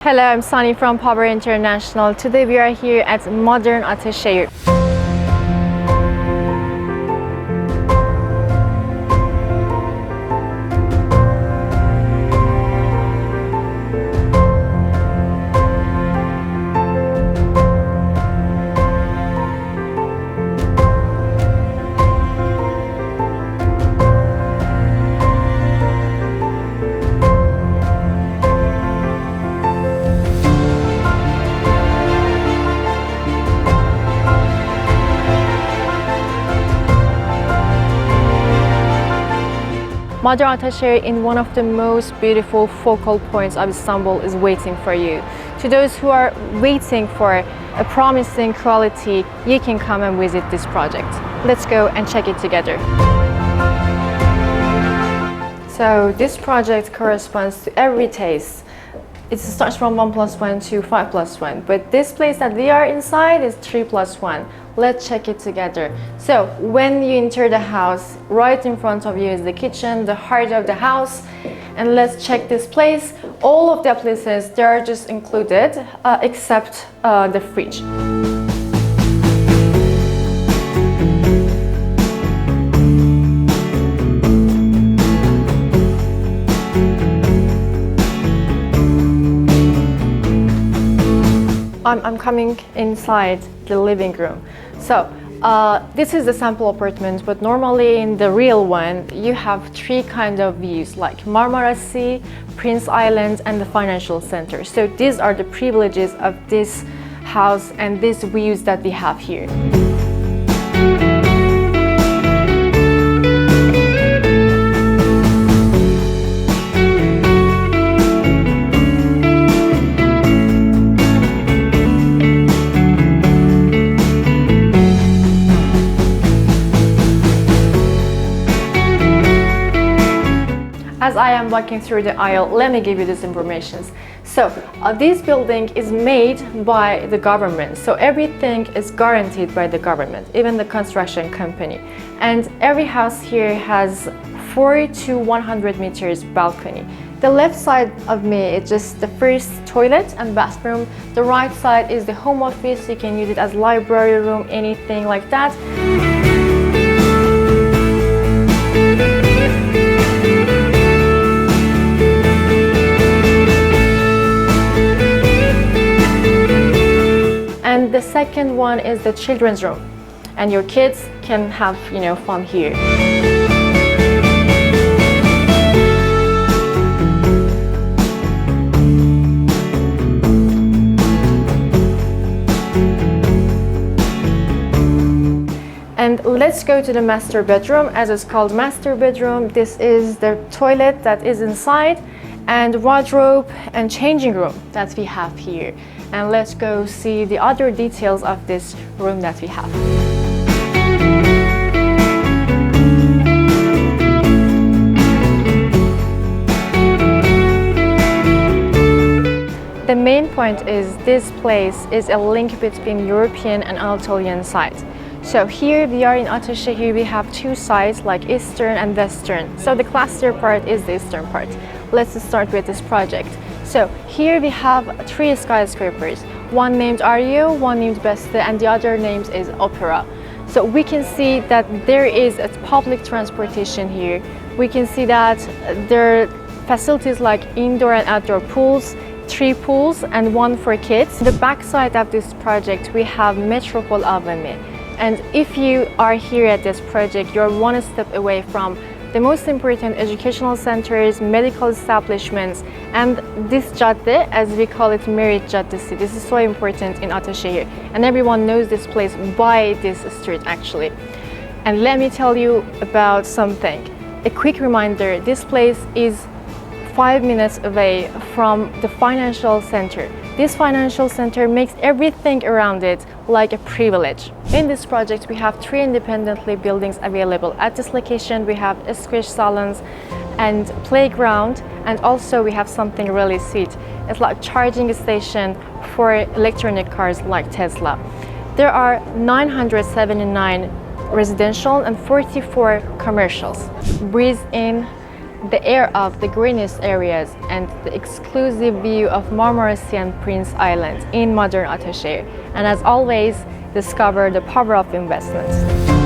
Hello, I'm Sunny from Power International. Today we are here at Modern Ataşehir. Modern Ataşehir, in one of the most beautiful focal points of Istanbul, is waiting for you. To those who are waiting for a promising quality, you can come and visit this project. Let's go and check it together. So this project corresponds to every taste. It starts from 1+1 to 5+1, but this place that we are inside is 3+1. Let's check it together. So when you enter the house, right in front of you is the kitchen, the heart of the house, and let's check this place. All of the places, they are just included except the fridge. I'm coming inside the living room. So this is the sample apartment, but normally in the real one you have three kind of views, like Marmara Sea, Prince Island, and the financial center. So these are the privileges of this house and these views that we have here. As I am walking through the aisle, let me give you this information. So this building is made by the government. So everything is guaranteed by the government, even the construction company. And every house here has 40 to 100 meters balcony. The left side of me is just the first toilet and bathroom. The right side is the home office. You can use it as library room, anything like that. And the second one is the children's room, and your kids can have, fun here. And let's go to the master bedroom, as it's called master bedroom. This is the toilet that is inside, and wardrobe and changing room that we have here. And let's go see the other details of this room that we have. The main point is this place is a link between European and Anatolian sides. So here we are in Ataşehir, we have two sides like Eastern and Western. So the cluster part is the Eastern part. Let's start with this project. So here we have three skyscrapers, one named Arya, one named Beste, and the other name is Opera. So we can see that there is a public transportation here. We can see that there are facilities like indoor and outdoor pools, 3 pools and 1 for kids. The back side of this project we have Metropole AVM. And if you are here at this project, you're one step away from the most important educational centers, medical establishments, and this cadde, as we call it, Merit Caddesi. This is so important in Ataşehir, and everyone knows this place by this street actually. And let me tell you about something. A quick reminder, this place is 5 minutes away from the financial center. This financial center makes everything around it like a privilege. In this project, we have 3 independently buildings available. At this location, we have squish salons and playground, and also we have something really sweet. It's like charging station for electronic cars like Tesla. There are 979 residential and 44 commercials. Breathe in the air of the greenest areas, and the exclusive view of Marmaris and Prince Island in modern Ataşehir. And as always, discover the power of investment.